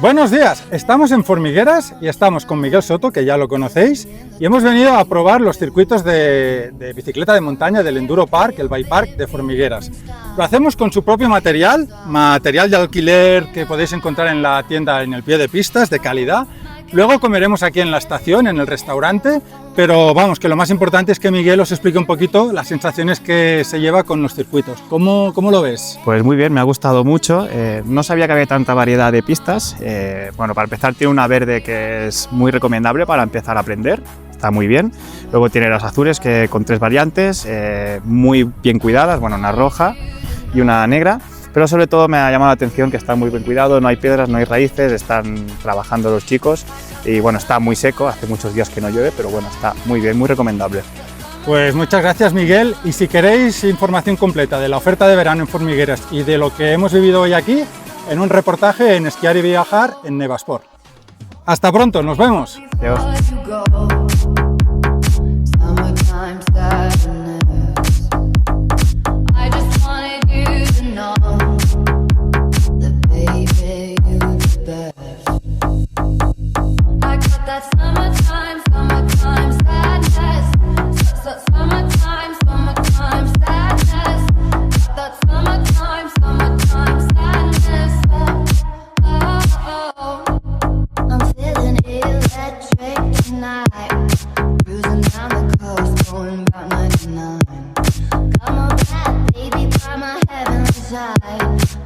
Buenos días, estamos en Formigueras y estamos con Miguel Soto, que ya lo conocéis, y hemos venido a probar los circuitos de bicicleta de montaña del Enduro Park, el Bike Park de Formigueras. Lo hacemos con su propio material de alquiler que podéis encontrar en la tienda en el pie de pistas, de calidad. Luego comeremos aquí en la estación, en el restaurante, pero vamos, que lo más importante es que Miguel os explique un poquito las sensaciones que se lleva con los circuitos. ¿Cómo lo ves? Pues muy bien, me ha gustado mucho. No sabía que había tanta variedad de pistas. Bueno, para empezar tiene una verde que es muy recomendable para empezar a aprender. Está muy bien. Luego tiene las azules que con 3 variantes, muy bien cuidadas, bueno, una roja y una negra. Pero sobre todo me ha llamado la atención que está muy bien cuidado, no hay piedras, no hay raíces, están trabajando los chicos y bueno, está muy seco, hace muchos días que no llueve, pero bueno, está muy bien, muy recomendable. Pues muchas gracias, Miguel, y si queréis información completa de la oferta de verano en Formigueras y de lo que hemos vivido hoy aquí, en un reportaje en Esquiar y Viajar en Nevasport. Hasta pronto, nos vemos. Adiós.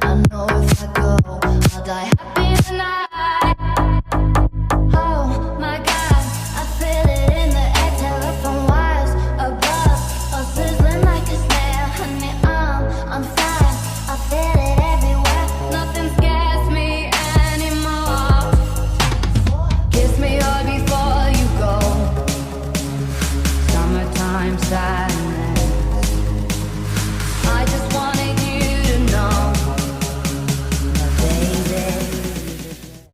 I know if I go, I'll die happy tonight. Oh my God, I feel it in the air, telephone wires above, all sizzling like a snare. Honey, I'm fire, I feel it everywhere. Nothing scares me anymore. Kiss me all before you go. Summertime sadness.